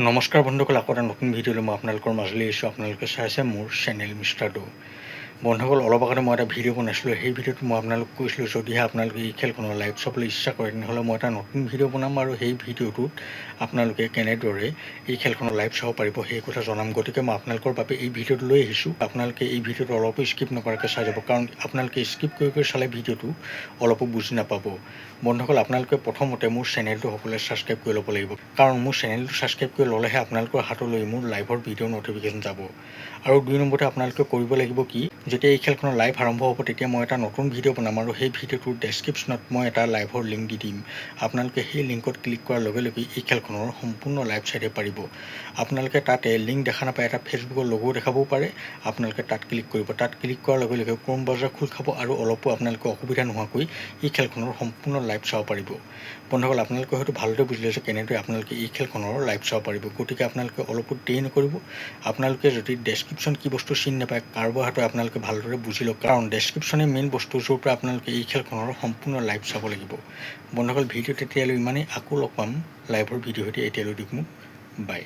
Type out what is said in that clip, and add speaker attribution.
Speaker 1: নমস্কাৰ বন্ধুসকল, আকৌ এটা নতুন ভিডিঅ'লৈ মই আপোনালোকৰ মাজলৈ আহিছোঁ। আপোনালোকে চাইছে মোৰ চেনেল মিষ্টাৰ ডো। বন্ধুসকল, অলপ আগতে মই এটা ভিডিঅ' বনাইছিলোঁ। সেই ভিডিঅ'টো মই আপোনালোকক কৈছিলোঁ, যদিহে আপোনালোকে এই খেলখনৰ লাইভ চাবলৈ ইচ্ছা কৰে তেনেহ'লে মই এটা নতুন ভিডিঅ' বনাম আৰু সেই ভিডিঅ'টোত আপোনালোকে কেনেদৰে এই খেলখনৰ লাইভ চাব পাৰিব সেই কথা জনাম। গতিকে মই আপোনালোকৰ বাবে এই ভিডিঅ'টো লৈ আহিছোঁ। আপোনালোকে এই ভিডিঅ'টো অলপো স্কিপ নকৰাকৈ চাই যাব, কাৰণ আপোনালোকে স্কিপ কৰি চালে ভিডিঅ'টো অলপো বুজি নাপাব। বন্ধুসকল, আপোনালোকে প্ৰথমতে মোৰ চেনেলটো সকলোৱে ছাবস্ক্ৰাইব কৰি ল'ব লাগিব, কাৰণ মোৰ চেনেলটো ছাবস্ক্ৰাইব কৰি ল'লেহে আপোনালোকৰ হাতলৈ মোৰ লাইভৰ ভিডিঅ' ন'টিফিকেশ্যন যাব। আৰু 2 নম্বৰতে আপোনালোকে কৰিব লাগিব কি, যেতিয়া এই খেলখনৰ লাইভ আৰম্ভ হ'ব তেতিয়া মই এটা নতুন ভিডিঅ' বনাম আৰু সেই ভিডিঅ'টোৰ ডেছক্ৰিপশ্যনত মই এটা লাইভৰ লিংক দি দিম। আপোনালোকে সেই লিংকত ক্লিক কৰাৰ লগে লগে এই খেলখনৰ সম্পূৰ্ণ লাইভ চাই পাৰিব। আপোনালোকে তাতে লিংক দেখা নাপায়, এটা ফেচবুকৰ লগো দেখাবও পাৰে। আপোনালোকে তাত ক্লিক কৰিব। তাত ক্লিক কৰাৰ লগে লগে ক্ৰ'ম ব্ৰাউজাৰ খোল খাব আৰু অলপো আপোনালোকে অসুবিধা নোহোৱাকৈ এই খেলখনৰ সম্পূৰ্ণ লাইভ চাব পাৰিব। বন্ধুসকল, আপোনালোকে হয়তো ভালদৰে বুজিলে যে কেনেদৰে আপোনালোকে এই খেলখনৰ লাইভ চাব পাৰিব। গতিকে আপোনালোকে অলপো দেৰি নকৰিব। আপোনালোকে যদি ডেছক্ৰিপশ্যন কি বস্তু চিনি নাপায়, কাৰোবাৰ হাতত আপোনালোকে ভালদৰে বুজি লওক, কাৰণ ডেছক্ৰিপশ্যনে মেইন বস্তু য'ৰ পৰা আপোনালোকে এই খেলখনৰ সম্পূৰ্ণ লাইভ চাব লাগিব। বন্ধুসকল, ভিডিঅ'ত এতিয়ালৈ ইমানেই। আকৌ লগ পাম লাইভৰ ভিডিঅ' সৈতে। এতিয়ালৈ দিওক মোক বাই।